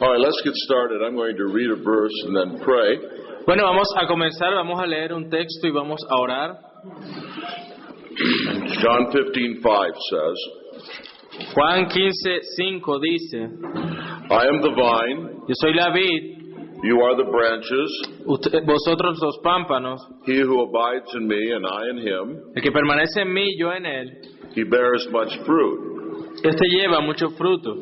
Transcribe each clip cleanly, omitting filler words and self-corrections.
All right, let's get started. I'm going to read a verse and then pray. Bueno, vamos a comenzar, vamos a leer un texto y vamos a orar. John 15:5 says, Juan 15:5 dice, I am the vine, yo soy la vid, you are the branches. vosotros los pámpanos. He who abides in me and I in him, El que permanece en mí, yo en él, he bears much fruit. este lleva mucho fruto.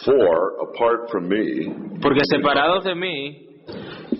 For apart from me, Porque separados de mí,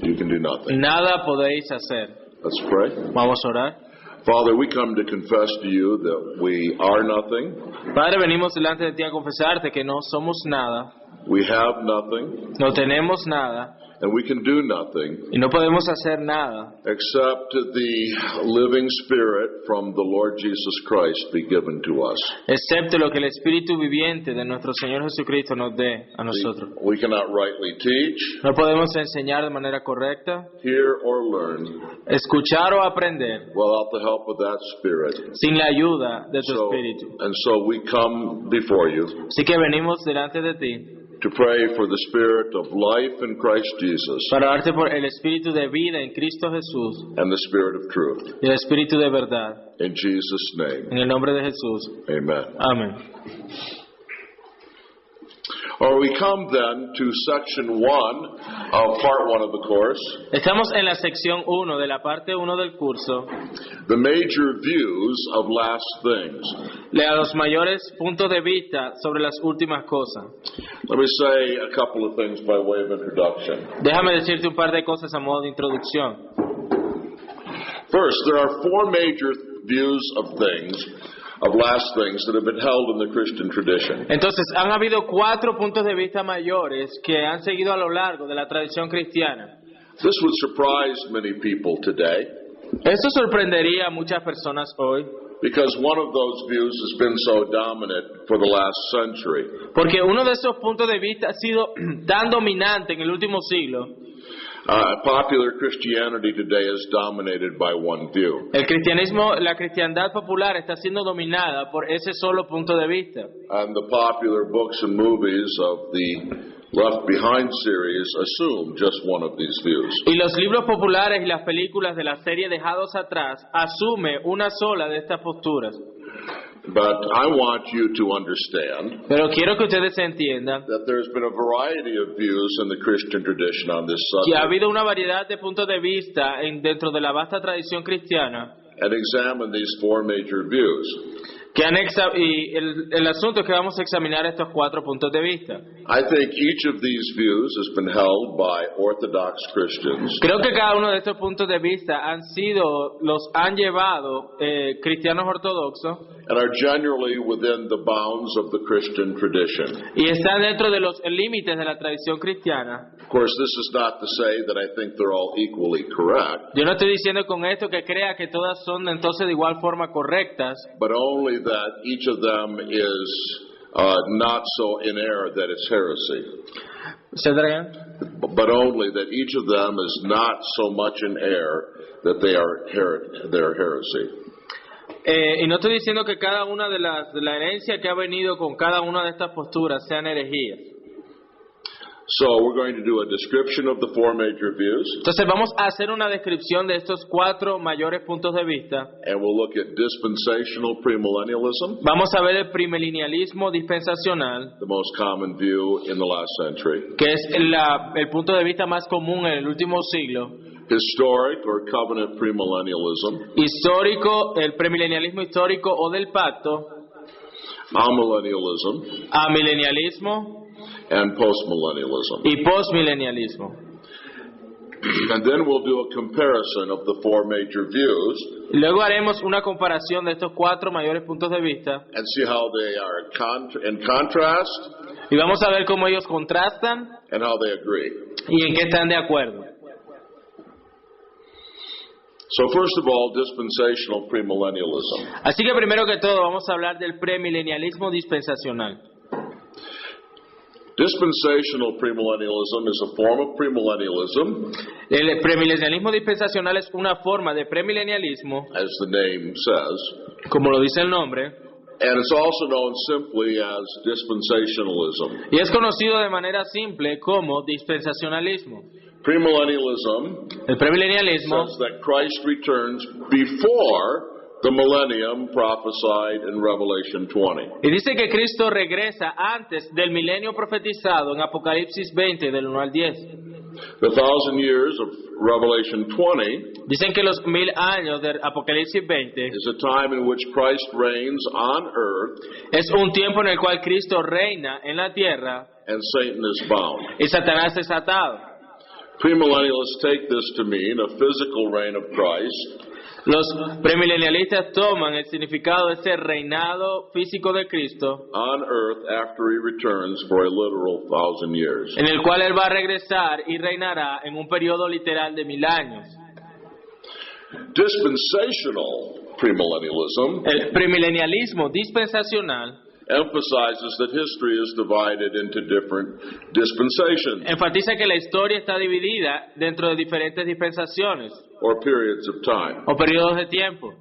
you can do nothing. nada podéis hacer. Let's pray. Vamos a orar. Father, we come to confess to you that we are nothing, Padre, venimos delante de ti a confesarte que no somos nada, we have nothing, no tenemos nada and we can do nothing y no podemos hacer nada except the living Spirit from the Lord Jesus Christ be given to us. excepto lo que el Espíritu viviente de nuestro Señor Jesucristo nos dé a nosotros. We cannot rightly teach, No podemos enseñar de manera correcta, hear, or learn escuchar o aprender without the help of that Spirit. sin la ayuda de tu Espíritu. And so we come before you Así que venimos delante de ti to pray for the Spirit of life in Christ Jesus para darte por el Espíritu de vida en Cristo Jesús and the Spirit of truth. y el Espíritu de verdad. In Jesus' name, En el nombre de Jesús. amen. Amén. Or we come then to section 1 of part 1 of the course, Estamos en la sección 1 de la parte 1 del curso, the major views of last things. los mayores puntos de vista sobre las últimas cosas. Let me say a couple of things by way of introduction. Déjame decirte un par de cosas a modo de introducción. First, there are four major views of things, of last things, that have been held in the Christian tradition. Entonces, han habido 4 puntos de vista mayores que han seguido a lo largo de la tradición cristiana. This would surprise many people today, Esto sorprendería a muchas personas hoy, because one of those views has been so dominant for the last century. porque uno de esos puntos de vista ha sido tan dominante en el último siglo. Popular Christianity today is dominated by one view. El cristianismo, la cristiandad popular está siendo dominada por ese solo punto de vista. And the popular books and movies of the Left Behind series assume just one of these views. Y los libros populares y las películas de la serie Dejados Atrás asume una sola de estas posturas. But I want you to understand Pero quiero que ustedes entiendan that there's been a variety of views in the Christian tradition on this que ha subject, habido una variedad de puntos de vista dentro de la vasta tradición cristiana and examine these four major views. que y el asunto es que vamos a examinar estos 4 puntos de vista. I think each of these views has been held by Orthodox Christians, Creo que cada uno de estos puntos de vista los han llevado cristianos ortodoxos and are generally within the bounds of the Christian tradition. y están dentro de los límites de la tradición cristiana. Of course, this is not to say that I think they're all equally correct, Yo no estoy diciendo con esto que crea que todas son entonces de igual forma correctas, but only that each of them is not so in error that it's heresy. But only that each of them is not so much in error that they're heresy. Y no estoy diciendo que cada una de la herencia que ha venido con cada una de estas posturas sean herejías. So we're going to do a description of the four major views, Entonces vamos a hacer una descripción de estos 4 mayores puntos de vista. and we'll look at dispensational premillennialism, Vamos a ver el premilenialismo dispensacional, the most common view in the last century, que es el punto de vista más común en el último siglo. historic or covenant premillennialism, Histórico, el premilenialismo histórico o del pacto, amillennialism, amilenialismo and postmillennialism. y postmilenialismo. And then we'll do a comparison of the four major views Luego haremos una comparación de estos 4 mayores puntos de vista and see how they are in contrast y vamos a ver cómo ellos contrastan and how they agree. y en qué están de acuerdo. So first of all, dispensational premillennialism. Así que primero que todo vamos a hablar del premilenialismo dispensacional. Dispensational premillennialism is a form of premillennialism, El premilenialismo dispensacional es una forma de premilenialismo, as the name says, como lo dice el nombre, And it's also known simply as dispensationalism. Y es conocido de manera simple como dispensacionalismo. Premillennialism El premilenialismo says that Christ returns before the millennium prophesied in Revelation 20. y dice que Cristo regresa antes del milenio profetizado en Apocalipsis 20 del 1 al 10. The 1,000 years of Revelation 20 Dicen que los 1000 años de Apocalipsis 20 is a time in which Christ reigns on earth es un tiempo en el cual Cristo reina en la tierra and Satan is bound. y Satanás es atado. Premillennialists take this to mean a physical reign of Christ, Los premilenialistas toman el significado de ese reinado físico de Cristo, on earth after he returns for a literal 1,000 years. en el cual Él va a regresar y reinará en un periodo literal de 1000 años. Dispensational premillennialism El premilenialismo dispensacional emphasizes that history is divided into different dispensations enfatiza que la historia está dividida dentro de diferentes dispensaciones or periods of time. o periodos de tiempo.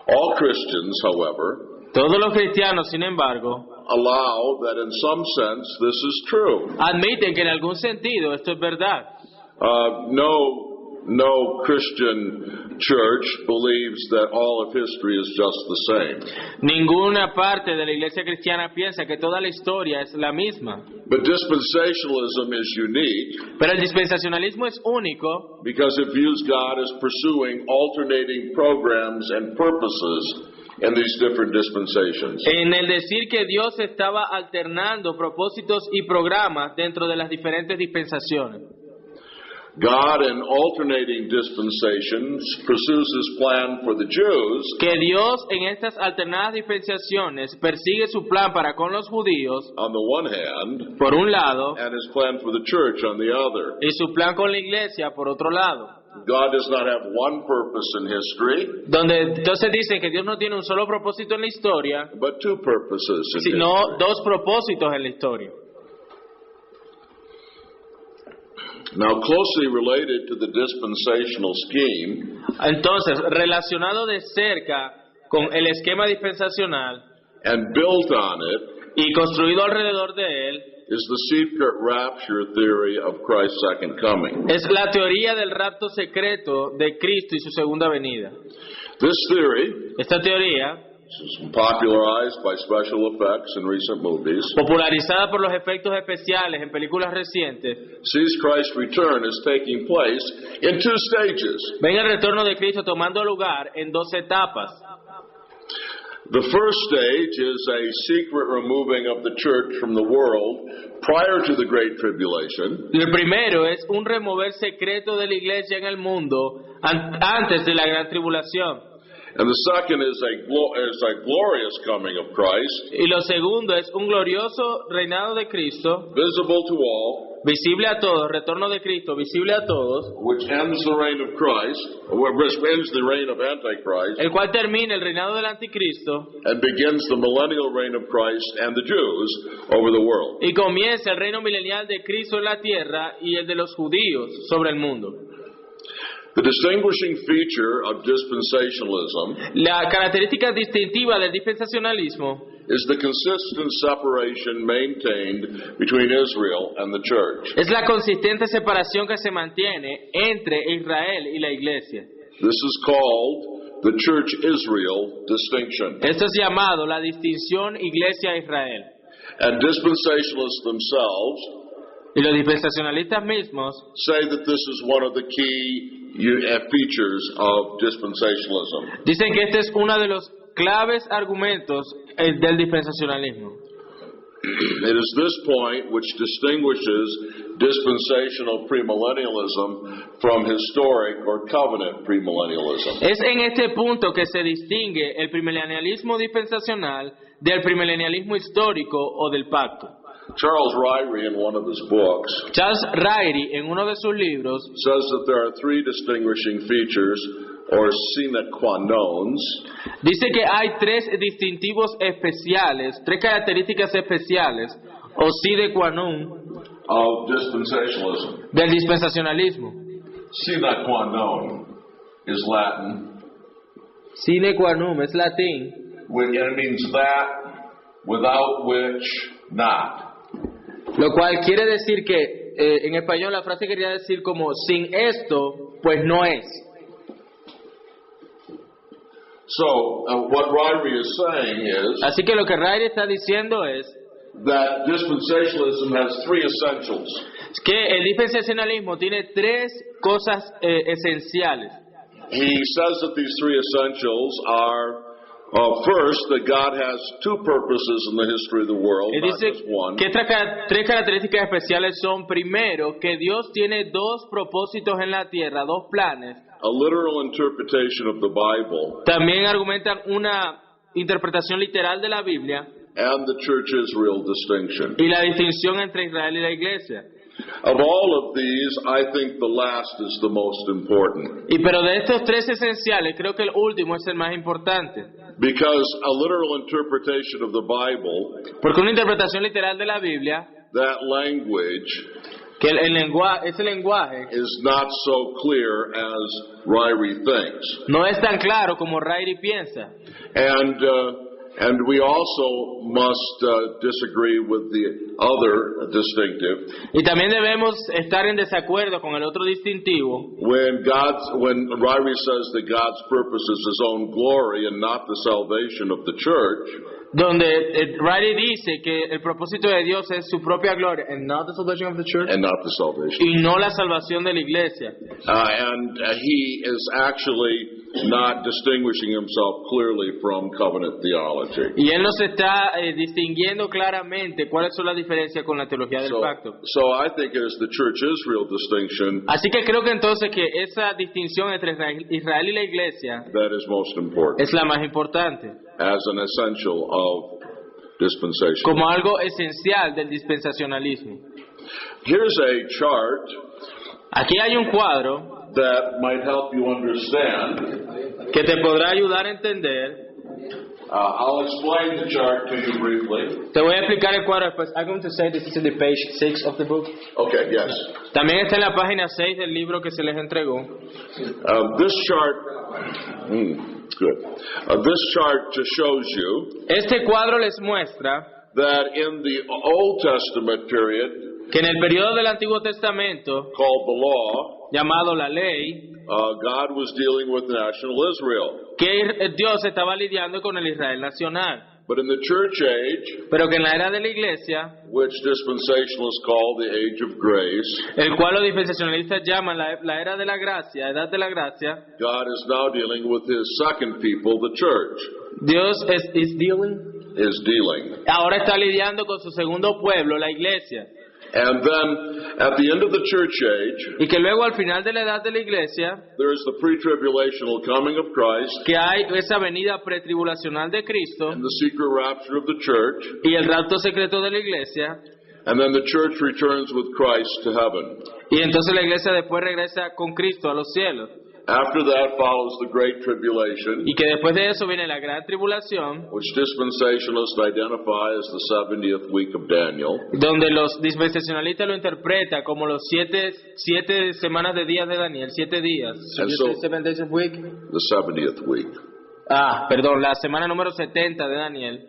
All Christians, however, Todos los cristianos, sin embargo, allow that in some sense this is true. admiten que en algún sentido esto es verdad. No Christian church believes that all of history is just the same. Ninguna parte de la iglesia cristiana piensa que toda la historia es la misma. But dispensationalism is unique Pero el dispensacionalismo es único because it views God as pursuing alternating programs and purposes in these different dispensations. en el decir que Dios estaba alternando propósitos y programas dentro de las diferentes dispensaciones. God in alternating dispensations pursues his plan for the Jews Que Dios en estas alternadas dispensaciones persigue su plan para con los judíos, on the one hand por un lado, and his plan for the church on the other. y su plan con la iglesia, por otro lado. God does not have one purpose in history, Donde entonces dicen que Dios no tiene un solo propósito en la historia, but two purposes in sino history. dos propósitos en la historia. Now, closely related to the dispensational scheme Entonces, relacionado de cerca con el esquema dispensacional and built on it y construido alrededor de él, is the secret rapture theory of Christ's second coming. es la teoría del rapto secreto de Cristo y su segunda venida. This theory, Esta teoría, popularized by special effects in recent movies, popularizada por los efectos especiales en películas recientes, sees Christ's return as taking place in two stages. ven el retorno de Cristo tomando lugar en dos etapas. The first stage is a secret removing of the church from the world prior to the Great Tribulation. El primero es un remover secreto de la iglesia en el mundo antes de la gran tribulación. And the second is a glorious coming of Christ, Y lo segundo es un glorioso reinado de Cristo, visible to all, visible a todos, retorno de Cristo, visible a todos, which ends the reign of Christ, which ends the reign of Antichrist, el cual termina el reinado del anticristo and begins the millennial reign of Christ and the Jews over the world. y comienza el reino milenial de Cristo en la tierra y el de los judíos sobre el mundo. The distinguishing feature of dispensationalism La característica distintiva del dispensacionalismo is the consistent separation maintained between Israel and the church. es la consistente separación que se mantiene entre Israel y la iglesia. This is called the church-Israel distinction. Esto es llamado la distinción iglesia-Israel. And dispensationalists themselves Y los dispensacionalistas mismos say that this is one of the key features of dispensationalism. dicen que este es uno de los claves argumentos del dispensacionalismo. It is this point which distinguishes dispensational premillennialism from historic or covenant premillennialism. Es en este punto que se distingue el premilenialismo dispensacional del premilenialismo histórico o del pacto. Charles Ryrie, in one of his books, Charles Ryrie, en uno de sus libros, says that there are three distinguishing features, or sine qua nons, dice que hay tres distintivos especiales, tres características especiales, o sine qua non, of dispensationalism. del dispensacionalismo. Sine qua non is Latin. Sine qua non es latín. and it means that, without which, not. Lo cual quiere decir que en español la frase quería decir como sin esto, pues no es. So, what Ryrie is saying is Así que lo que Ryrie está diciendo es that dispensationalism has three essentials. que el dispensacionalismo tiene tres cosas esenciales. He says that these three essentials are, first, that God has two purposes in the history of the world, Él not dice just one. que tres características especiales son, primero, que Dios tiene dos propósitos en la tierra, dos planes. A literal interpretation of the Bible También argumentan una interpretación literal de la Biblia and the church-Israel distinction. y la distinción entre Israel y la Iglesia. Of all of these, I think the last is the most important. Pero de estos tres esenciales, creo que el último es el más importante. Because a literal interpretation of the Bible, Porque una interpretación literal de la Biblia, that language, que ese lenguaje is not so clear as Ryrie thinks. no es tan claro como Ryrie piensa. And we also must disagree with the other distinctive. Y también debemos estar en desacuerdo con el otro distintivo. When Ryrie says that God's purpose is His own glory and not the salvation of the church, Donde Ryrie dice que el propósito de Dios es su propia gloria, and not the salvation of the church, and not the salvation. y no la salvación de la iglesia. And he is actually not distinguishing himself clearly from covenant theology. Y él nos está distinguiendo claramente cuáles son las diferencias con la teología del pacto. So I think it is the church-Israel distinction Así que creo que entonces que esa distinción entre Israel y la iglesia that is most important es la más importante, as an essential of dispensation. como algo esencial del dispensacionalismo. Here's a chart Aquí hay un cuadro that might help you understand. que te podrá ayudar a entender. I'll explain the chart to you briefly. Te voy a explicar el cuadro después. I'm going to say this is in the page 6 of the book. Okay, yes. También está en la página 6 del libro que se les entregó. This chart, good. This chart just shows you Este cuadro les muestra that in the Old Testament period, que en el periodo del Antiguo Testamento, called the Law, llamado la ley, God was dealing with national Israel. que Dios estaba lidiando con el Israel nacional. But in the church age, Pero que en la era de la iglesia, which dispensationalists call the age of grace, el cual los dispensacionalistas llaman la era de la gracia, edad de la gracia, God is now dealing with His second people, the church. Dios is dealing. Ahora está lidiando con su segundo pueblo, la iglesia. And then, at the end of the church age, Y que luego al final de la edad de la iglesia, there is the pre-tribulational coming of Christ que hay esa venida pretribulacional de Cristo and the secret rapture of the church, y el rapto secreto de la iglesia, and then the church returns with Christ to heaven. y entonces la iglesia después regresa con Cristo a los cielos. After that follows the Great Tribulation, Y que después de eso viene la gran tribulación, which dispensationalists identify as the 70th week of Daniel. donde los dispensacionalistas lo interpretan como los siete semanas de días de Daniel, 7 días. And so, 7 days of week? the 70th week. Perdón, la semana número 70 de Daniel.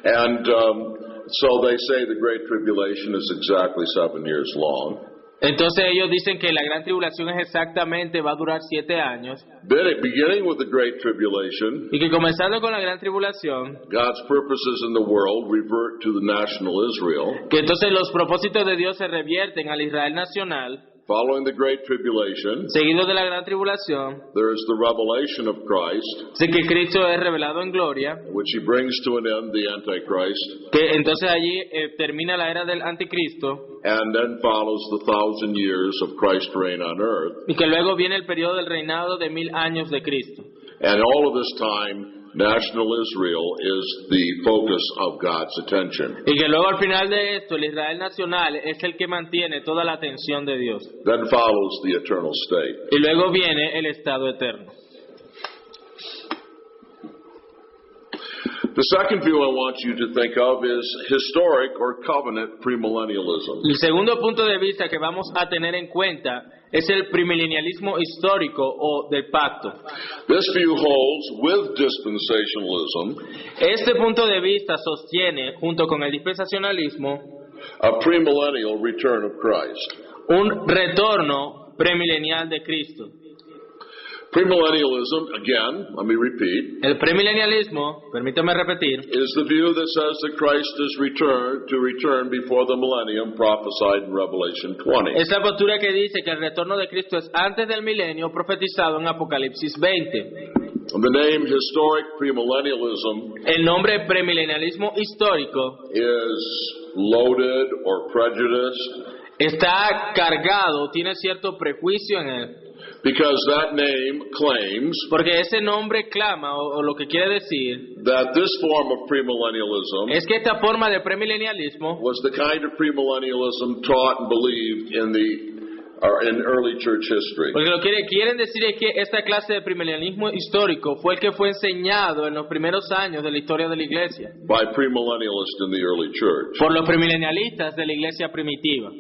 And so they say the Great Tribulation is exactly 7 years long. Entonces ellos dicen que la gran tribulación es exactamente, va a durar 7 años. Beginning with the Great Tribulation, Y que comenzando con la gran tribulación, God's purposes in the world revert to the national Israel. que entonces los propósitos de Dios se revierten al Israel nacional. Following the Great Tribulation, Seguido de la gran tribulación, there is the revelation of Christ, sé que Cristo es revelado en gloria, which He brings to an end, the Antichrist, que entonces allí termina la era del anticristo, and then follows the 1,000 years of Christ's reign on earth. y que luego viene el periodo del reinado de 1000 años de Cristo. And all of this time, national Israel is the focus of God's attention. Y que luego al final de esto, el Israel nacional es el que mantiene toda la atención de Dios. Then follows the eternal state. Y luego viene el estado eterno. The second view I want you to think of is historic or covenant premillennialism. El segundo punto de vista que vamos a tener en cuenta es el premilenialismo histórico o del pacto. This view holds with dispensationalism Este punto de vista sostiene, junto con el dispensacionalismo, a premillennial return of Christ. un retorno premilenial de Cristo. Premillennialism, again, let me repeat, El premilenialismo, permítame repetir, is the view that says that Christ is return before the millennium prophesied in Revelation 20. es la postura que dice que el retorno de Cristo es antes del milenio profetizado en Apocalipsis 20. And the name historic premillennialism El nombre premilenialismo histórico is loaded or prejudiced está cargado, tiene cierto prejuicio en él, because that name claims porque ese nombre clama o lo que quiere decir that this form of premillennialism es que esta forma de premilenialismo was the kind of premillennialism taught and believed in early church history. porque lo que quieren decir es que esta clase de premilenialismo histórico fue el que fue enseñado en los primeros años de la historia de la Iglesia By premillennialists in the early church. por los premilenialistas de la Iglesia primitiva.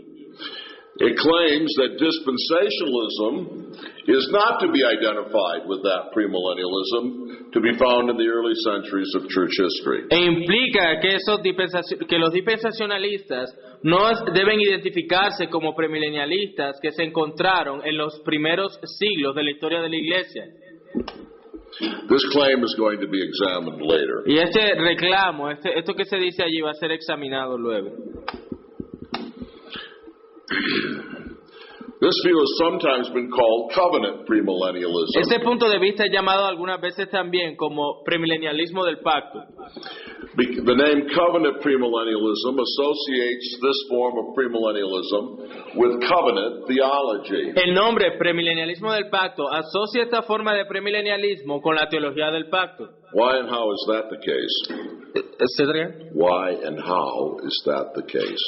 It claims that dispensationalism is not to be identified with that premillennialism to be found in the early centuries of church history. E implica que los dispensacionalistas no deben identificarse como premilenialistas que se encontraron en los primeros siglos de la historia de la Iglesia. This claim is going to be examined later. Y este reclamo, esto que se dice allí va a ser examinado luego. This view has sometimes been called covenant premillennialism. Este punto de vista es llamado algunas veces también como premilenialismo del pacto. The name covenant premillennialism associates this form of premillennialism with covenant theology. El nombre premilenialismo del pacto asocia esta forma de premilenialismo con la teología del pacto. Why and how is that the case? Why and how is that the case?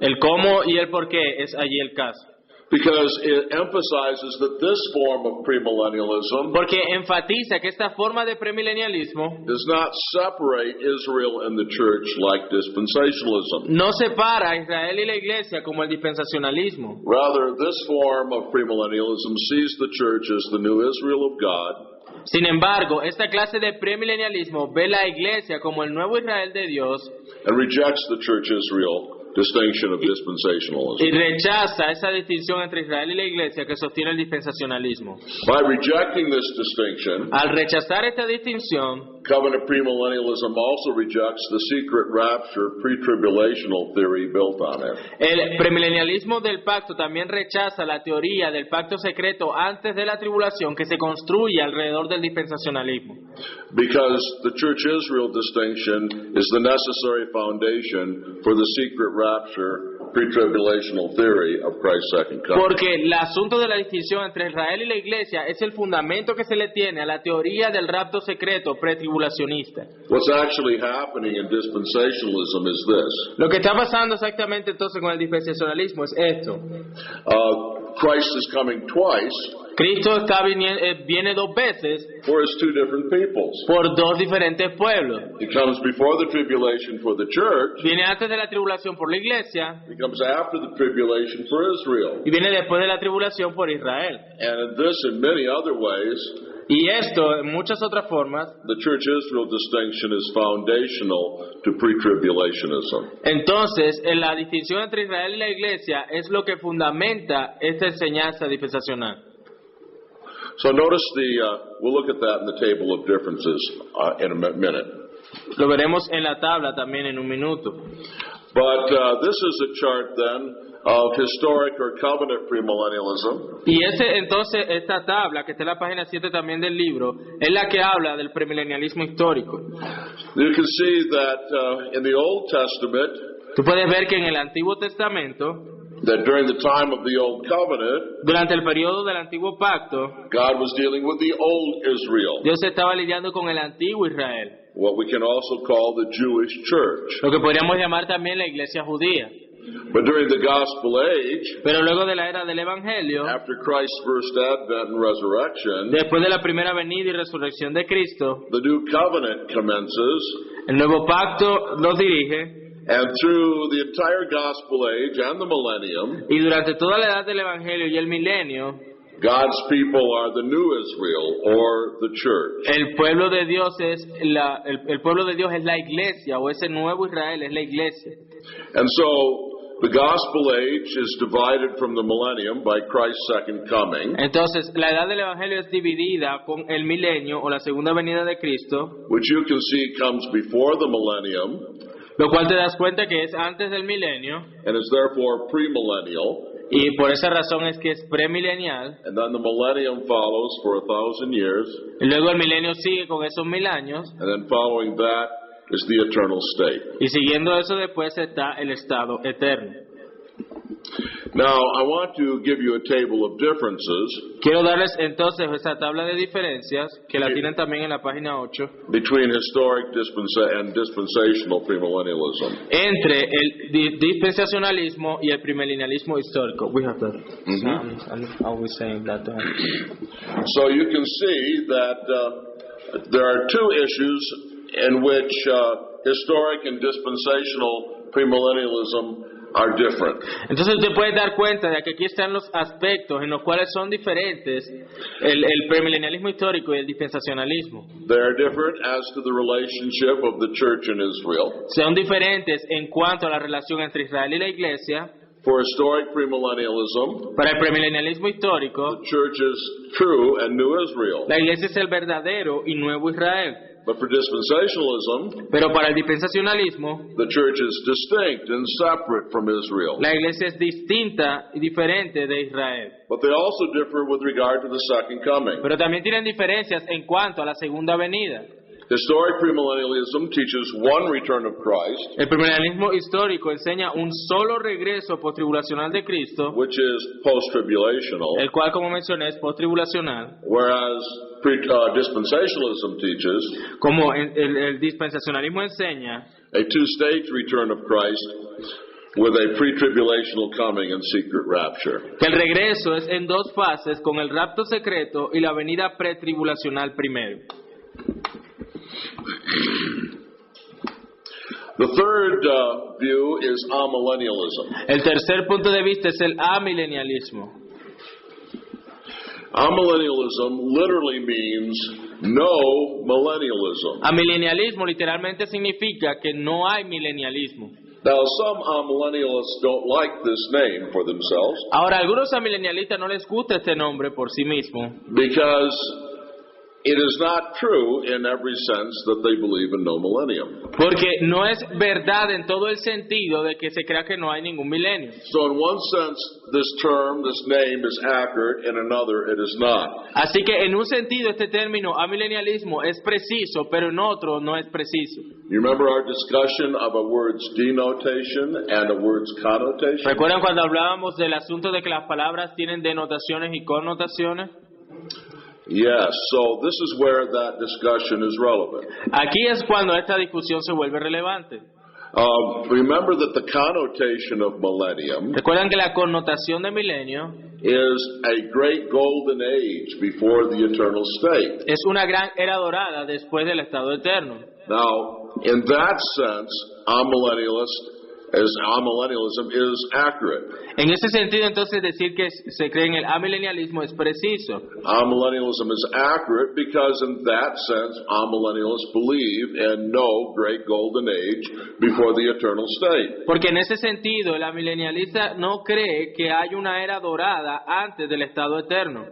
El cómo y el por qué es allí el caso. Because it emphasizes that this form of premillennialism Porque enfatiza que esta forma de premilenialismo does not separate Israel and the church like dispensationalism. no separa a Israel y la Iglesia como el dispensacionalismo. Rather, this form of premillennialism sees the church as the new Israel of God. Sin embargo, esta clase de premilenialismo ve la Iglesia como el nuevo Israel de Dios And rejects the church Israel distinction of dispensationalism. y rechaza esa distinción entre Israel y la Iglesia que sostiene el dispensacionalismo. By rejecting this distinction, Al rechazar esta distinción, covenant premillennialism also rejects the secret rapture pre-tribulational theory built on it. el premilenialismo del pacto también rechaza la teoría del pacto secreto antes de la tribulación que se construye alrededor del dispensacionalismo. Because the church Israel distinction is the necessary foundation for the secret rapture pre-tribulational theory of Christ's second coming. Porque el asunto de la distinción entre Israel y la Iglesia es el fundamento que se le tiene a la teoría del rapto secreto pretribulacionista. What's actually happening in dispensationalism is this. Lo que está pasando exactamente entonces con el dispensacionalismo es esto. Christ is coming twice Cristo viene dos veces for his two different peoples. por dos diferentes pueblos. He comes before the tribulation for the church. Viene antes de la tribulación por la Iglesia He comes after the tribulation for Israel. y viene después de la tribulación por Israel. And in this and many other ways, Y esto, en muchas otras formas, the church Israel distinction is foundational to pre-tribulationism. entonces, en la distinción entre Israel y la Iglesia es lo que fundamenta esta enseñanza dispensacional. So notice we'll look at that in the table of differences in a minute. Lo veremos en la tabla también en un minuto. But this is a chart then of historic or covenant premillennialism. Y entonces, esta tabla, que está en la página 7 también del libro, es la que habla del premilenialismo histórico. You can see that in the Old Testament, Tú puedes ver que en el Antiguo Testamento, that during the time of the Old Covenant, durante el periodo del Antiguo Pacto, God was dealing with the old Israel, Dios estaba lidiando con el Antiguo Israel, what we can also call the Jewish church. lo que podríamos llamar también la Iglesia judía. But during the gospel age, Pero luego de la era del Evangelio, after Christ's first advent and resurrection, después de la primera venida y resurrección de Cristo, the new covenant commences, el nuevo pacto nos dirige, and through the entire gospel age and the millennium, y durante toda la edad del Evangelio y el milenio, God's people are the new Israel, or the church. el pueblo de Dios es el pueblo de Dios es la iglesia, o ese nuevo Israel es la iglesia. And so, the gospel age is divided from the millennium by Christ's second coming, Entonces, la edad del Evangelio es dividida con el milenio o la segunda venida de Cristo, which you can see comes before the millennium, lo cual te das cuenta que es antes del milenio, and is therefore premillennial, y por esa razón es que es premilenial, and then the millennium follows for 1,000 years, y luego el milenio sigue con esos 1000 años, and then following that is the eternal state. y siguiendo eso después está el estado eterno. Now, I want to give you a table of differences Quiero darles entonces esa tabla de diferencias, que la tienen también en la página 8, between historic and dispensational premillennialism. entre el dispensacionalismo y el premilenialismo histórico. We have that. I'm always saying that to him. So you can see that there are two issues in which historic and dispensational premillennialism are different. Entonces usted puede dar cuenta de que aquí están los aspectos en los cuales son diferentes el premilenialismo histórico y el dispensacionalismo. They are different as to the relationship of the church and Israel. Son diferentes en cuanto a la relación entre Israel y la Iglesia. For historic premillennialism, Para el premilenialismo histórico, the church is true and new Israel. la Iglesia es el verdadero y nuevo Israel. But for dispensationalism, Pero para el dispensacionalismo, the church is distinct and separate from Israel. la Iglesia es distinta y diferente de Israel. But they also differ with regard to the second coming. Pero también tienen diferencias en cuanto a la segunda venida. Historic premillennialism teaches one return of Christ, El premilenialismo histórico enseña un solo regreso postribulacional de Cristo, which is post-tribulational, el cual, como mencioné, es postribulacional, whereas dispensationalism teaches como el dispensacionalismo enseña a two-stage return of Christ with a pre-tribulational coming and secret rapture. que el regreso es en dos fases, con el rapto secreto y la venida pretribulacional primero. The third view is amillennialism. El tercer punto de vista es el amilenialismo. Amillennialism literally means no millennialism. Amilenialismo literalmente significa que no hay milenialismo. Now, some amillennialists don't like this name for themselves Ahora, a algunos amilenialistas no les gusta este nombre por sí mismo, because it is not true in every sense that they believe in no millennium. porque no es verdad en todo el sentido de que se crea que no hay ningún milenio. So in one sense, this term, this name is accurate, in another it is not. Así que en un sentido este término amilenialismo es preciso, pero en otro no es preciso. You remember our discussion of a word's denotation and a word's connotation? ¿Recuerdan cuando hablábamos del asunto de que las palabras tienen denotaciones y connotaciones? Yes, so this is where that discussion is relevant. Aquí es cuando esta discusión se vuelve relevante. Remember that the connotation of millennium Recuerdan que la connotación de milenio is a great golden age before the eternal state. es una gran era dorada después del estado eterno. Now, in that sense, amillennialism is accurate. En ese sentido, entonces, decir que se cree en el amilenialismo es preciso. Amillennialism is accurate because in that sense, amillennialists believe in no great golden age before the eternal state. Porque en ese sentido, el amilenialista no cree que hay una era dorada antes del estado eterno.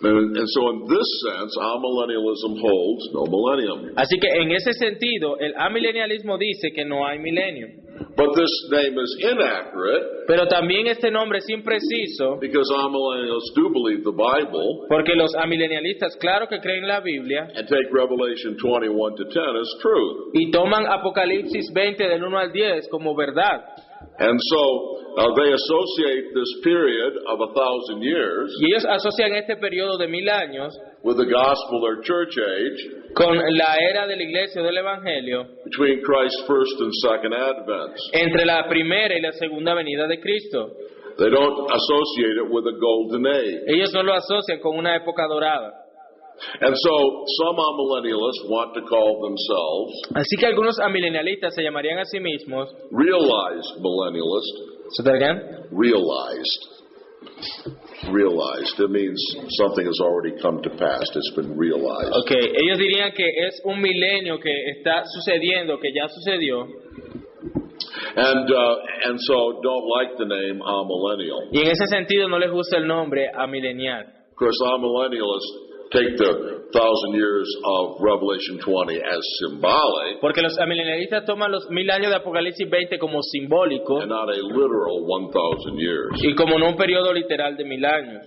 And so in this sense, amillennialism holds no millennium. Así que en ese sentido, el amilenialismo dice que no hay milenio. But this name is inaccurate Pero también este nombre es impreciso because amillennialists do believe the Bible porque los amilenialistas, claro que creen la Biblia and take Revelation 21 to 10 as truth. y toman Apocalipsis 20 del 1 al 10 como verdad. And so they associate this period of 1,000 years Y ellos asocian este periodo de 1000 años with the gospel or church age con la era de la iglesia o del evangelio between Christ's first and second advents. entre la primera y la segunda venida de Cristo. They don't associate it with a golden age. Ellos no lo asocian con una época dorada. And so some amillennialists want to call themselves Así que algunos amilenialistas se llamarían a sí mismos realized millennialists. ¿Say that again? Realized. Realized. It means something has already come to pass. It's been realized. Okay, ellos dirían que es un milenio que está sucediendo, que ya sucedió. And so don't like the name amillennial. Y en ese sentido no les gusta el nombre amilenial. Of course, amillennialists take the 1,000 years of Revelation 20 as symbolic Porque los amilenialistas toman los 1000 años de Apocalipsis 20 como simbólico and not a literal 1,000 years. y como no un periodo literal de 1000 años.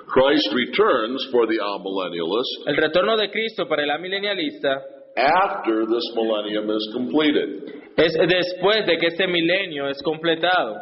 Christ returns for the amillennialist El retorno de Cristo para el amilenialista after this millennium is completed. es después de que este milenio es completado.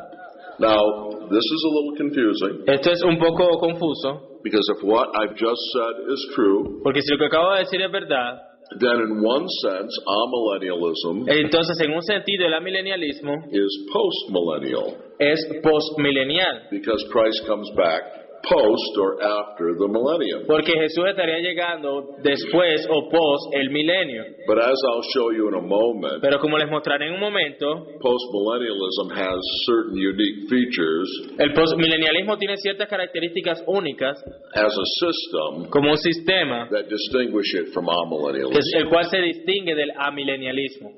Now, this is a little confusing Esto es un poco confuso, because if what I've just said is true, porque si lo que acabo de decir es verdad, then in one sense, amillennialism entonces en un sentido el amilenialismo is postmillennial es postmilenial, because Christ comes back post or after the millennium. porque Jesús estaría llegando después o post el milenio. But as I'll show you in a moment, Pero como les mostraré en un momento, postmillennialism has certain unique features el postmilenialismo tiene ciertas características únicas as a system como un sistema, that distinguish it from amillennialism. el cual se distingue del amilenialismo.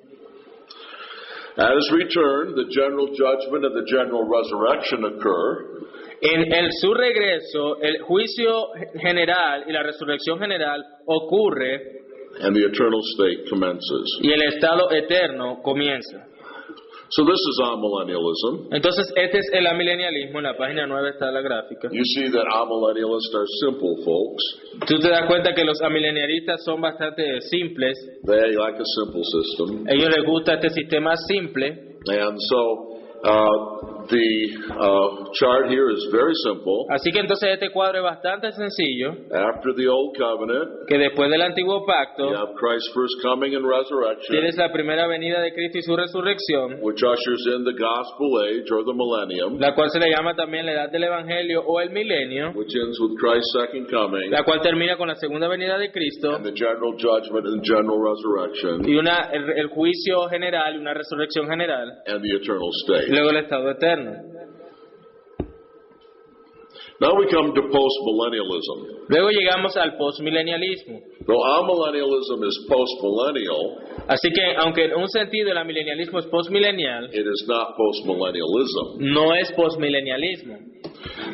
At his return, the general judgment and the general resurrection occur. En su regreso, el juicio general y la resurrección general ocurre And the eternal state commences. y el estado eterno comienza. So this is amillennialism. Entonces, este es el amilenialismo. En la página 9 está la gráfica. You see that amillennialists are simple folks. Tú te das cuenta que los amilenialistas son bastante simples. They like a simple system. A ellos les gusta este sistema simple. And so the chart here is very simple. Así que entonces este cuadro es bastante sencillo. After the old covenant, Que después del antiguo you pacto, have Christ's first coming and resurrection, tienes la primera venida de Cristo y su resurrección, which ushers in the gospel age or the millennium, la cual se le llama también la edad del evangelio o el milenio, which ends with Christ's second coming, la cual termina con la segunda venida de Cristo and the general judgment and general resurrection, y el juicio general y una resurrección general, and the eternal state. y luego el estado eterno. Now we come to postmillennialism. Luego llegamos al postmilenialismo. Though amillennialism is postmillennial, Así que, aunque en un sentido el amilenialismo es postmilenial, it is not postmillennialism. no es postmilenialismo.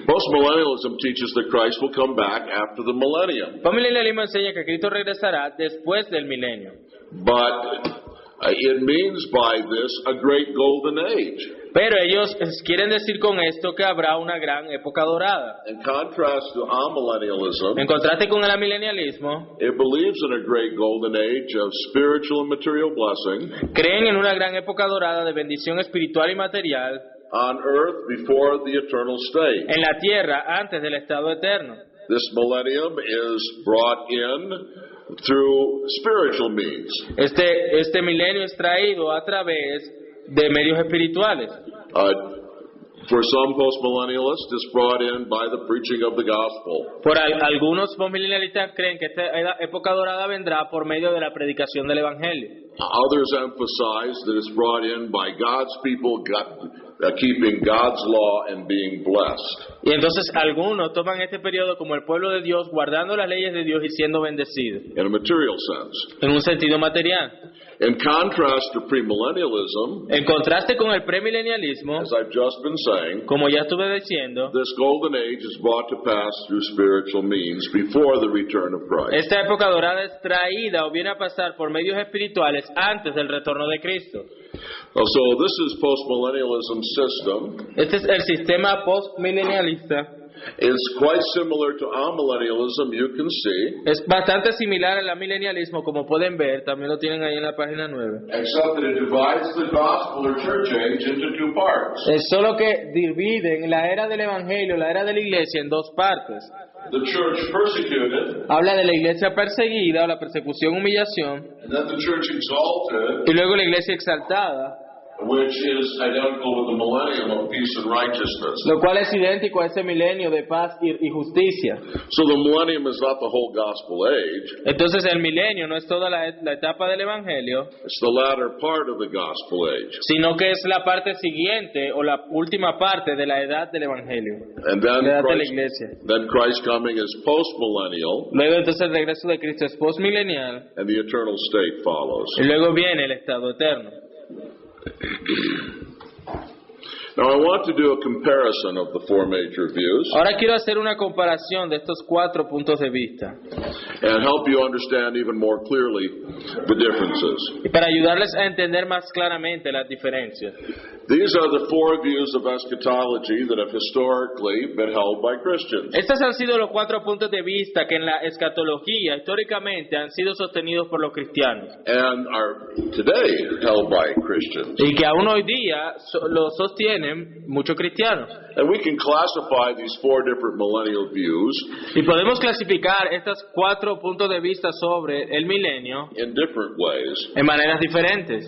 Postmillennialism teaches that Christ will come back after the millennium. Postmilenialismo enseña que Cristo regresará después del milenio. But it means by this a great golden age. Pero ellos quieren decir con esto que habrá una gran época dorada. In contrast to amillennialism, En contraste con el amilenialismo, it believes in a great golden age of spiritual and material blessing creen en una gran época dorada de bendición espiritual y material on earth before the eternal state. en la tierra antes del estado eterno. This millennium is brought in through spiritual means. Este milenio es traído a través de medios espirituales. For some postmillennialists, it's brought in by the preaching of the gospel. Algunos postmilenialistas creen que esta época dorada vendrá por medio de la predicación del evangelio. Others emphasize that it's brought in by God's people keeping God's law and being blessed. Y entonces algunos toman este periodo como el pueblo de Dios guardando las leyes de Dios y siendo bendecidos. In a material sense. En un sentido material. In contrast to premillennialism, En contraste con el premilenialismo, as I've just been saying, como ya estuve diciendo, this golden age is brought to pass through spiritual means before the return of Christ. esta época dorada es traída o viene a pasar por medios espirituales antes del retorno de Cristo. So this is postmillennialism system, Este es el sistema postmilenialista It's quite similar to amillennialism, you can see. Es bastante similar al milenialismo, como pueden ver, también lo tienen ahí en la página 9. Except that it divides the gospel or church age into two parts. Es solo que dividen la era del evangelio, la era de la iglesia, en dos partes. The church persecuted, Habla de la iglesia perseguida, o la persecución, humillación, and then the church exalted, y luego la iglesia exaltada, which is identical with the millennium of peace and righteousness. lo cual es idéntico a ese milenio de paz y justicia. So the millennium is not the whole gospel age. Entonces el milenio no es toda la etapa del evangelio, It's the latter part of the gospel age. sino que es la parte siguiente o la última parte de la edad del evangelio, And then la edad de la iglesia. Christ coming is post-millennial, Luego entonces el regreso de Cristo es postmilenial, and the eternal state follows. y luego viene el estado eterno. Now I want to do a comparison of the four major views Ahora quiero hacer una comparación de estos 4 puntos de vista and help you understand even more clearly the differences. y para ayudarles a entender más claramente las diferencias. These are the four views of eschatology that have historically been held by Christians. Estos han sido los 4 puntos de vista que en la escatología históricamente han sido sostenidos por los cristianos And are today held by Christians. y que aún hoy día lo sostienen muchos cristianos. And we can classify these four different millennial views Y podemos clasificar estos 4 puntos de vista sobre el milenio in different ways. en maneras diferentes.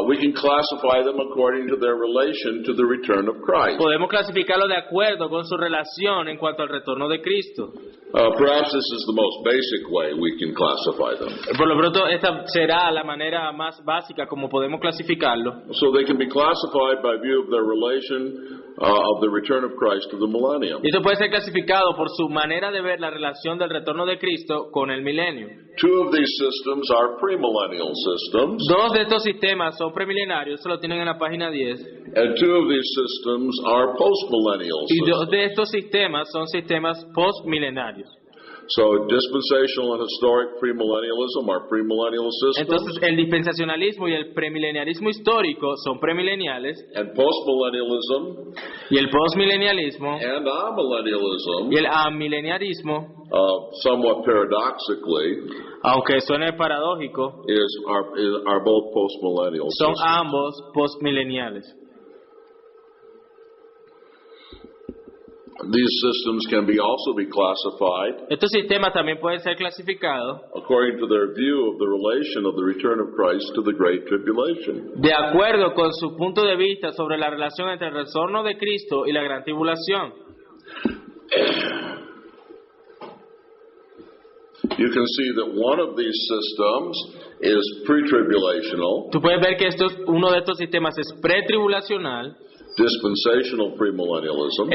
We can classify them according to their relation to the return of Christ. Podemos clasificarlo de acuerdo con su relación en cuanto al retorno de Cristo. Perhaps this is the most basic way we can classify them. Por lo pronto, esta será la manera más básica como podemos clasificarlo. So they can be classified by view of their relation of the return of Christ to the millennium. Esto puede ser clasificado por su manera de ver la relación del retorno de Cristo con el milenio. Two of these systems are premillennial systems, 2 de estos sistemas son premilenarios, eso lo tienen en la página 10. and two of these systems are postmillennial Y 2 systems. de estos sistemas son sistemas postmilenarios. So dispensational and historic premillennialism are premillennial systems, Entonces, el dispensacionalismo y el premilenialismo histórico son premileniales, and postmillennialism y el postmilenialismo and amillennialism, y el amileniarismo, somewhat paradoxically, aunque suene paradójico, are both postmillennial son systems. ambos postmileniales. These systems can also be classified Estos sistemas también pueden ser clasificados according to their view of the relation of the return of Christ to the Great Tribulation. de acuerdo con su punto de vista sobre la relación entre el retorno de Cristo y la gran tribulación. You can see that one of these systems is pre-tribulational, Tú puedes ver que uno de estos sistemas es pretribulacional, dispensational premillennialism,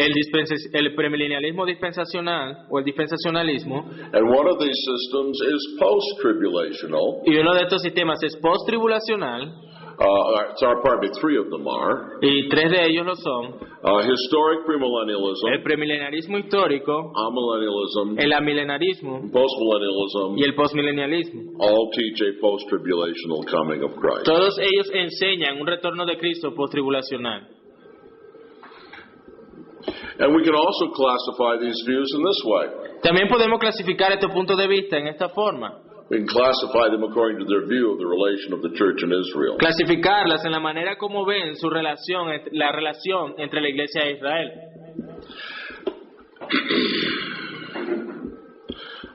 el premilenialismo dispensacional o el dispensacionalismo, and one of these systems is post-tribulational. y uno de estos sistemas es posttribulacional, Pardon me, three of them are. y 3 de ellos lo son: Historic premillennialism, el premilenialismo histórico, amillennialism, el amilenarismo postmillennialism, y el postmilenialismo. all teach a post-tribulational coming of Christ. Todos ellos enseñan un retorno de Cristo posttribulacional. And we can also classify these views in this way. También podemos clasificar estos puntos de vista en esta forma: We can classify them according to their view of the relation of the church in Israel. clasificarlas en la manera como ven su relación, la relación entre la Iglesia e Israel.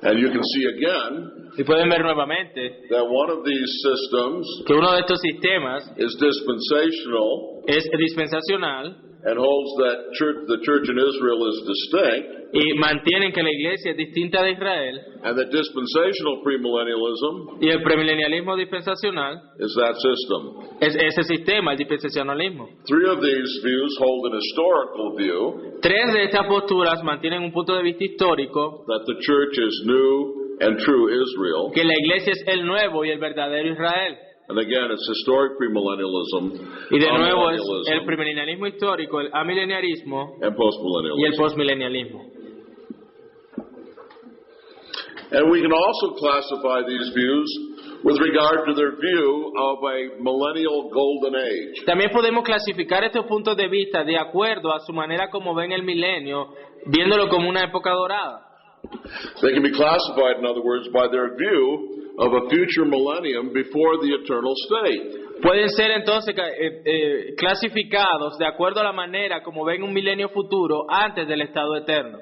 And you can see again Y pueden ver nuevamente that one of these systems que uno de estos sistemas is dispensational es dispensacional and holds that the church in Israel is distinct, y mantienen que la Iglesia es distinta de Israel, and that dispensational premillennialism y el premilenialismo dispensacional is that system. es ese sistema, el dispensacionalismo. Three of these views hold an historical view 3 de estas posturas mantienen un punto de vista histórico, that the church is new and true Israel. que la Iglesia es el nuevo y el verdadero Israel. And again, it's historic premillennialism, Y de nuevo es amillennialism, el premilenialismo histórico, el amileniarismo and y el postmillennialism. postmilenialismo. And we can also classify these views with regard to their view of a millennial golden age. También podemos clasificar estos puntos de vista de acuerdo a su manera como ven el milenio, viéndolo como una época dorada. They can be classified, in other words, by their view of a future millennium before the eternal state. Pueden ser entonces clasificados de acuerdo a la manera como ven un milenio futuro antes del estado eterno.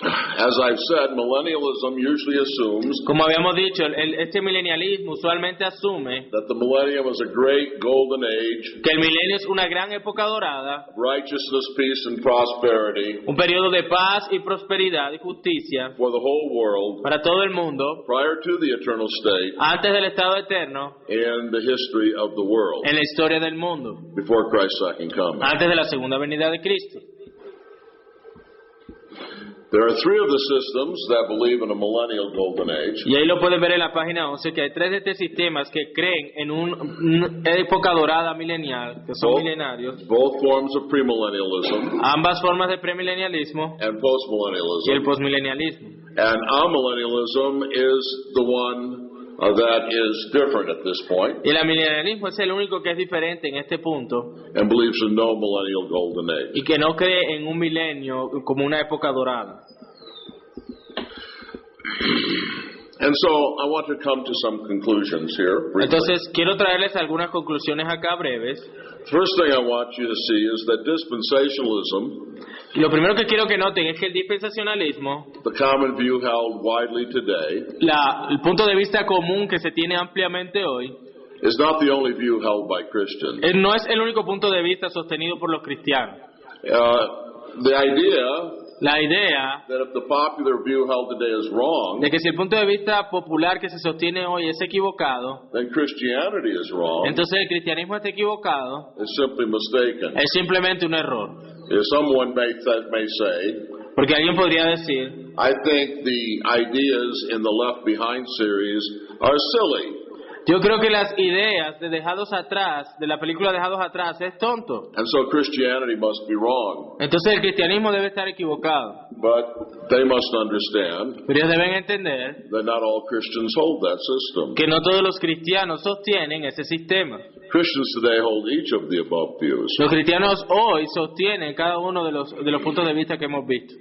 As I've said, millennialism usually assumes Como habíamos dicho, este milenialismo usualmente asume that the millennium is a great golden age, que el milenio es una gran época dorada, righteousness, peace, and prosperity un periodo de paz y prosperidad y justicia for the whole world para todo el mundo, prior to the eternal state antes del estado eterno, and the history of the world en la historia del mundo, before Christ's second coming. antes de la segunda venida de Cristo. There are three of the systems that believe in a millennial golden age. Y ahí lo pueden ver en la página 11, que hay tres de estos sistemas que creen en una época dorada milenial, que son milenarios, Both forms of premillennialism ambas formas de premilenialismo and y el postmillennialism. postmilenialismo. And amillennialism is the one that is different at this point Y el milenialismo es el único que es diferente en este punto and believes in no millennial golden age. y que no cree en un milenio como una época dorada. And so I want to come to some conclusions here. briefly. Entonces, quiero traerles algunas conclusiones acá breves. First thing I want you to see is that dispensationalism, Y lo primero que quiero que noten es que el dispensacionalismo, the common view held widely today, el punto de vista común que se tiene ampliamente hoy, is not the only view held by Christians. no es el único punto de vista sostenido por los cristianos. The idea La idea that if the popular view held today is wrong, de que si el punto de vista popular que se sostiene hoy es equivocado, then Christianity is wrong, entonces el cristianismo está equivocado, is simply mistaken. es simplemente un error. Someone may say, Porque alguien podría decir, I think the ideas in the Left Behind series are silly. yo creo que las ideas de Dejados Atrás, de la película Dejados Atrás, es tonto. And so Christianity must be wrong. Entonces el cristianismo debe estar equivocado. But they must understand Pero ellos deben entender that not all Christians hold that system. que no todos los cristianos sostienen ese sistema. Christians today hold each of the above views. Los cristianos hoy sostienen cada uno de los puntos de vista que hemos visto.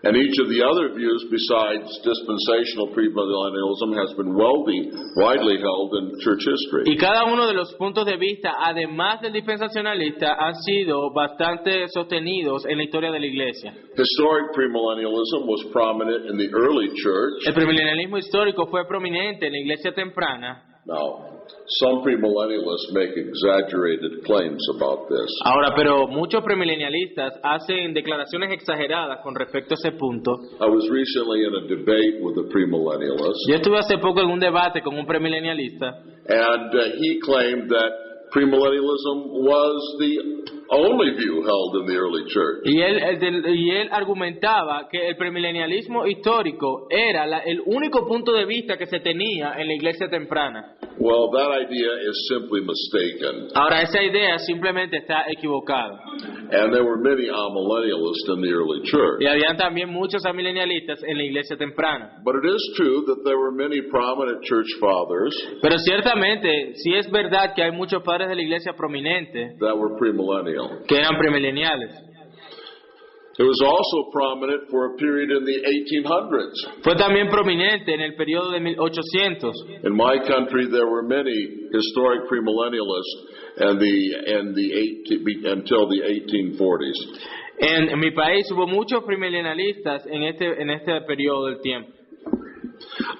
And each of the other views besides dispensational premillennialism has been widely held in church history. Y cada uno de los puntos de vista, además del dispensacionalista, han sido bastante sostenidos en la historia de la Iglesia. Historic premillennialism was prominent in the early church. El premilenialismo histórico fue prominente en la Iglesia temprana. Now, some premillennialists make exaggerated claims about this. Ahora, pero muchos premilenialistas hacen declaraciones exageradas con respecto a ese punto. I was recently in a debate with a premillennialist, Yo estuve hace poco en un debate con un premilenialista and he claimed that premillennialism was the only view held in the early church. y él argumentaba que el premilenialismo histórico era el único punto de vista que se tenía en la Iglesia temprana. Well, that idea is simply mistaken. Ahora, esa idea simplemente está equivocada. And there were many amillennialists in the early church. Y habían también muchos amilenialistas en la Iglesia temprana. But it is true that there were many prominent church fathers Pero ciertamente, sí es verdad que hay muchos padres de la Iglesia prominentes that were premillennial. que eran premileniales. It was also prominent for a period in the 1800s. Fue también prominente en el periodo de 1800. In my country, there were many historic premillennialists until the 1840s. En mi país hubo muchos premilenialistas en este periodo del tiempo.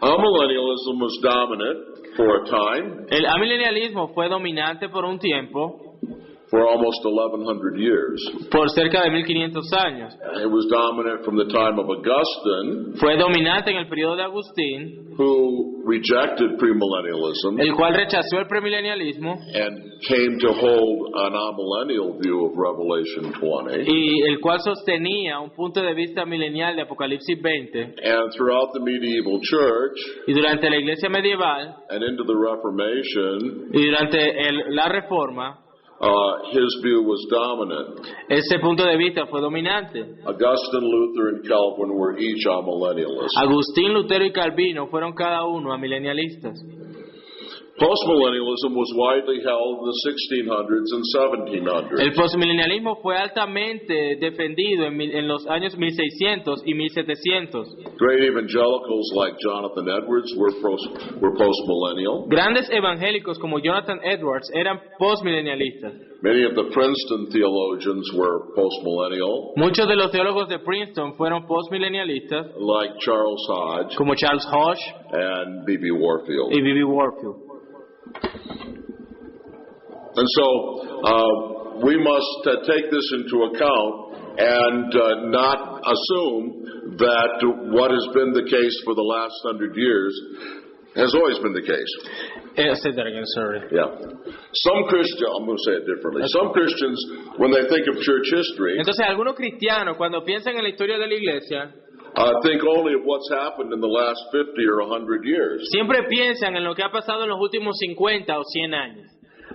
Amillennialism was dominant for a time, El amilenialismo fue dominante por un tiempo, for almost 1,100 years. por cerca de 1500 años. It was dominant from the time of Augustine, Fue dominante en el periodo de Agustín, who rejected premillennialism el cual rechazó el premilenialismo and came to hold an amillennial view of Revelation 20. y el cual sostenía un punto de vista milenial de Apocalipsis 20. And throughout the medieval church Y durante la Iglesia medieval and into the Reformation, y durante la Reforma, his view was dominant. Ese punto de vista fue dominante. Augustine, Luther, and Calvin were each amillennialists. Agustín, Lutero y Calvino fueron cada uno amilenialistas. Postmillennialism was widely held in the 1600s and 1700s. El postmilenialismo fue altamente defendido en los años 1600 y 1700. Great evangelicals like Jonathan Edwards were postmillennial. Grandes evangélicos como Jonathan Edwards eran postmilenialistas. Many of the Princeton theologians were postmillennial. Muchos de los teólogos de Princeton fueron postmilenialistas, like Charles Hodge como Charles Hodge and B.B. Warfield. y B.B. Warfield. And so we must take this into account and not assume that what has been the case for the last 100 years has always been the case. Say that again, sorry. Yeah. Some Christians, I'm going to say it differently. Some Christians, when they think of church history, Entonces, algunos cristianos, cuando piensan en la historia de la iglesia, think only of what's happened in the last 50 or 100 years. siempre piensan en lo que ha pasado en los últimos 50 o 100 años.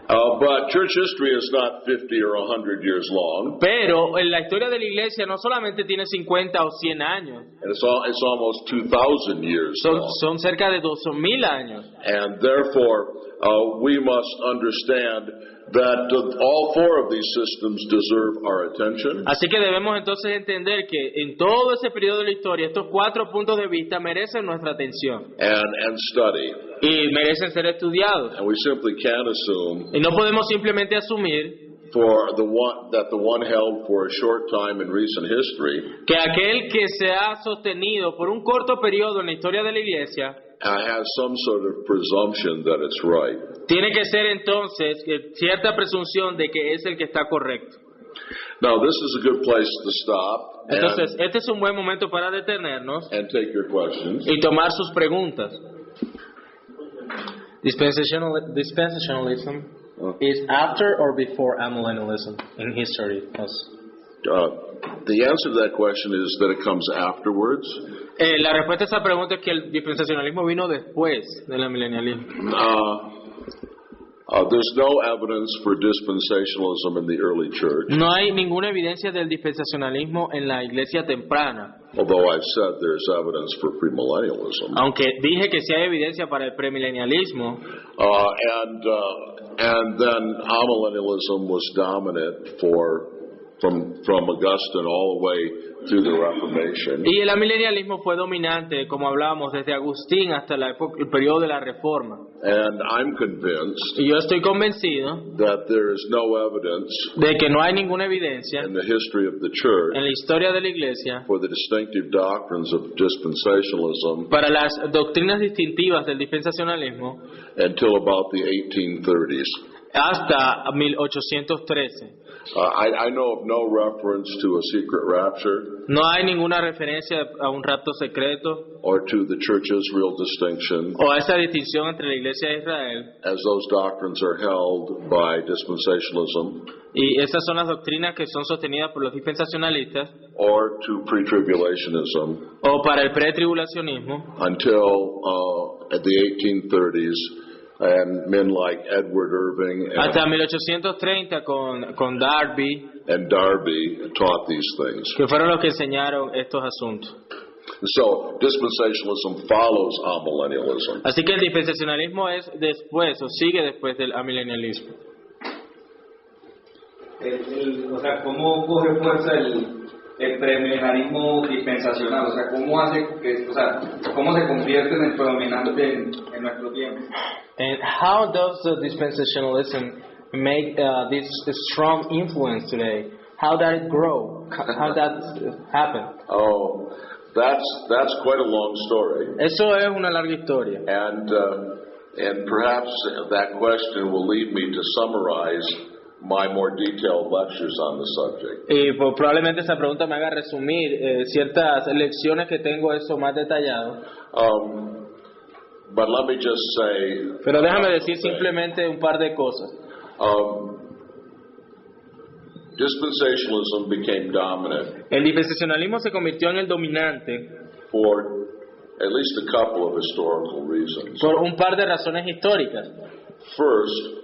But church history is not 50 or 100 years long. Pero en la historia de la iglesia no solamente tiene 50 o 100 años, And it's almost 2,000 years long. son cerca de 2,000 años. And therefore, we must understand that all four of these systems deserve our attention. Así que debemos entonces entender que en todo ese periodo de la historia, estos 4 puntos de vista merecen nuestra atención And study. y merecen ser estudiados. And we simply can't assume Y no podemos simplemente asumir that the one held for a short time in recent history que aquel que se ha sostenido por un corto periodo en la historia de la iglesia has some sort of presumption that it's right. tiene que ser entonces cierta presunción de que es el que está correcto. Now, this is a good place to stop Entonces, este es un buen momento para detenernos and take your questions. y tomar sus preguntas. Dispensationalism is after or before amillennialism in history? The answer to that question is that it comes afterwards. La respuesta a esa pregunta es que el dispensacionalismo vino después del amillennialismo. There's no evidence for dispensationalism in the early church, No hay ninguna evidencia del dispensacionalismo en la iglesia temprana, although I've said there's evidence for premillennialism. aunque dije que sí hay evidencia para el premilenialismo. And then amillennialism was dominant from Augustine all the way through the Reformation. Y el amillennialismo fue dominante, como hablábamos, desde Agustín hasta el periodo de la Reforma. And I'm convinced Y yo estoy convencido that there is no evidence de que no hay ninguna evidencia in the history of the church en la historia de la iglesia for the distinctive doctrines of dispensationalism para las doctrinas distintivas del dispensacionalismo until about the 1830s. hasta 1813. I know of no reference to a secret rapture No hay ninguna referencia a un rapto secreto or to the church Israel distinction, o a esa distinción entre la iglesia de Israel, as those doctrines are held by dispensationalism, y esas son las doctrinas que son sostenidas por los dispensacionalistas, or to pre-tribulationism o para el pretribulacionismo, until at the 1830s, and men like Edward Irving hasta 1830 con Darby, and Darby taught these things. que fueron los que enseñaron estos asuntos. So dispensationalism follows amillennialism. Así que el dispensacionalismo es después o sigue después del amillennialismo. O sea, ¿cómo coge fuerza el premillennialismo dispensacional? O sea, ¿cómo hace que, o sea, cómo se convierte en el predominante en nuestro tiempo? And how does the dispensationalism make this strong influence today? How did it grow? How that happen? Oh, that's quite a long story. Eso es una larga historia. And perhaps that question will lead me to summarize my more detailed lectures on the subject. Y probablemente esa pregunta me haga resumir ciertas lecciones que tengo eso más detallado. But let me just say. Pero déjame decir simplemente un par de cosas. Dispensationalism became dominant El dispensacionalismo se convirtió en el dominante for at least a couple of historical reasons. por un par de razones históricas. First,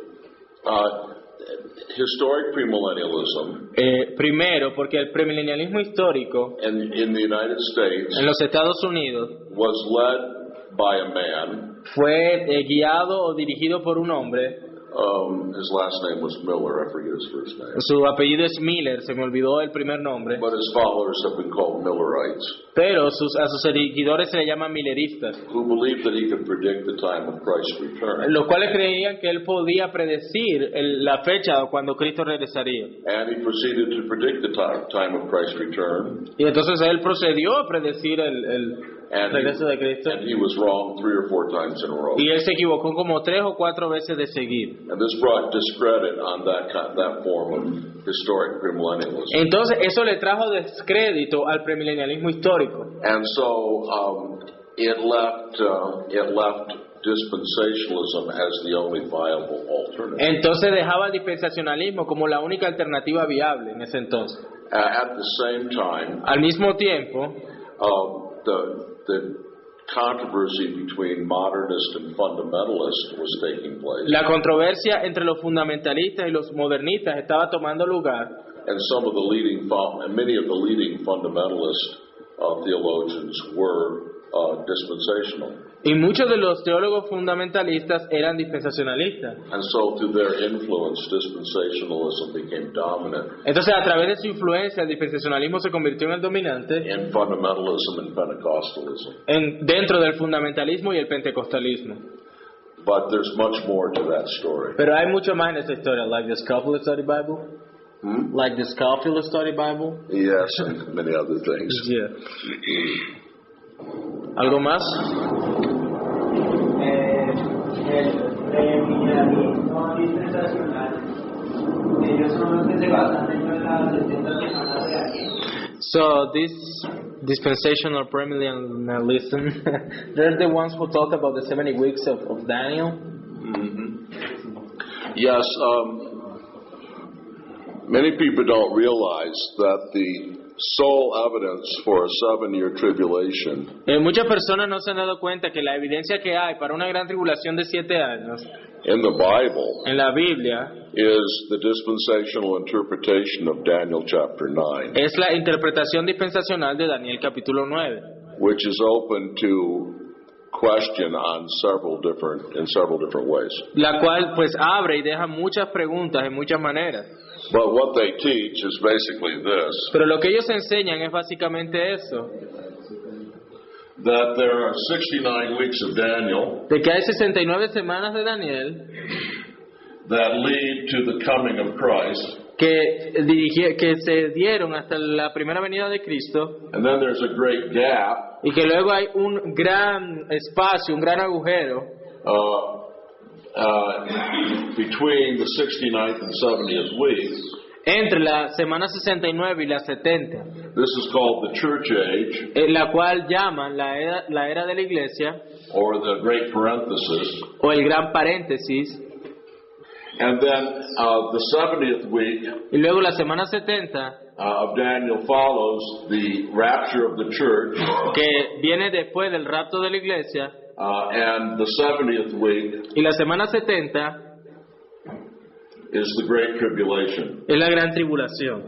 historic premillennialism Primero, porque el premilenialismo histórico in the United States en los Estados Unidos was led by a man. fue guiado o dirigido por un hombre. His last name was Miller. I forget his first name. Su apellido es Miller, se me olvidó el primer nombre. But his followers have been called Millerites, Pero a sus seguidores se le llaman mileristas, who believed that he could predict the time of Christ's return. los cuales creían que él podía predecir la fecha cuando Cristo regresaría. And he proceeded to predict the time of Christ's return. Y entonces él procedió a predecir el regreso de Cristo. And he was wrong 3 or 4 times in a row. Y él se equivocó como 3 o 4 veces de seguido. And this brought discredit on that form of historic premillennialism. Entonces eso le trajo descrédito al premilenialismo histórico. And so it left dispensationalism as the only viable alternative. Entonces dejaba el dispensacionalismo como la única alternativa viable en ese entonces. At the same time, Al mismo tiempo, the controversy between modernist and fundamentalist was taking place. la controversia entre los fundamentalistas y los modernistas estaba tomando lugar. And many of the leading fundamentalist theologians were dispensational. Y muchos de los teólogos fundamentalistas eran dispensacionalistas. And so through their influence, dispensationalism became dominant Entonces, a través de su influencia, el dispensacionalismo se convirtió en el dominante in fundamentalism and Pentecostalism. dentro del fundamentalismo y el pentecostalismo. But there's much more to that story. Pero hay mucho más en esta historia, like the Scofield Study Bible. Like the Scofield Study Bible. Yes, and many other things. Yeah. ¿Algo más? El premilenialismo dispensacional, ellos son los que se basan dentro de las 70 semanas de Daniel. So this dispensational premillennialism, they're the ones who talk about the 70 weeks of Daniel. Yes, many people don't realize that the sole evidence for a 7-year tribulation Muchas personas no se han dado cuenta que la evidencia que hay para una gran tribulación de 7 años in the Bible en la Biblia is the dispensational interpretation of Daniel chapter 9, es la interpretación dispensacional de Daniel capítulo 9, which is open to question in several different ways. la cual pues abre y deja muchas preguntas en muchas maneras. But what they teach is basically this, Pero lo que ellos enseñan es básicamente eso, that there are 69 weeks of Daniel de que hay 69 semanas de Daniel that lead to the coming of Christ, que se dieron hasta la primera venida de Cristo, and then there's a great gap y que luego hay un gran espacio, un gran agujero between the 69th and 70th weeks. entre la semana 69 y la 70, This is called the church age, la cual llaman la era de la Iglesia or the great parenthesis. o el gran paréntesis, And then the 70th week y luego la semana 70 of Daniel follows the rapture of the church, que viene después del rapto de la Iglesia, and the 70th week y la semana 70 is the Great Tribulation. es la gran tribulación.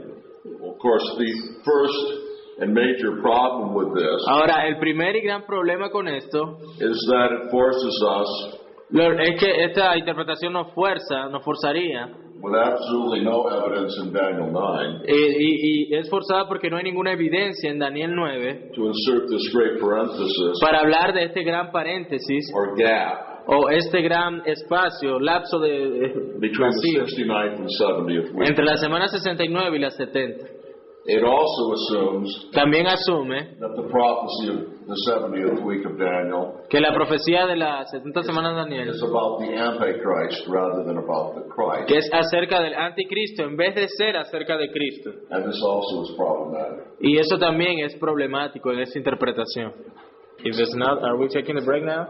Of course, the first and major problem with this Ahora, el primer y gran problema con esto is that it forces us, es que esta interpretación nos forzaría, with absolutely no evidence in Daniel 9, y es forzada porque no hay ninguna evidencia en Daniel 9 to insert this great parenthesis para hablar de este gran paréntesis or gap o este gran espacio, lapso de between the vacío 69th and 70th week. entre la semana 69 y la 70. It also assumes También asume that the prophecy of the 70th week of Daniel que la profecía de las 70 semanas de Daniel, is about the Antichrist rather than about the Christ. que es acerca del anticristo en vez de ser acerca de Cristo. And this also is problematic. Y eso también es problemático en esta interpretación. If it's not, are we taking a break now?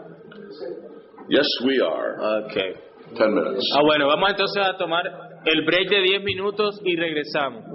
Yes, we are. Okay. 10 minutes. Bueno, vamos entonces a tomar el break de 10 minutos y regresamos.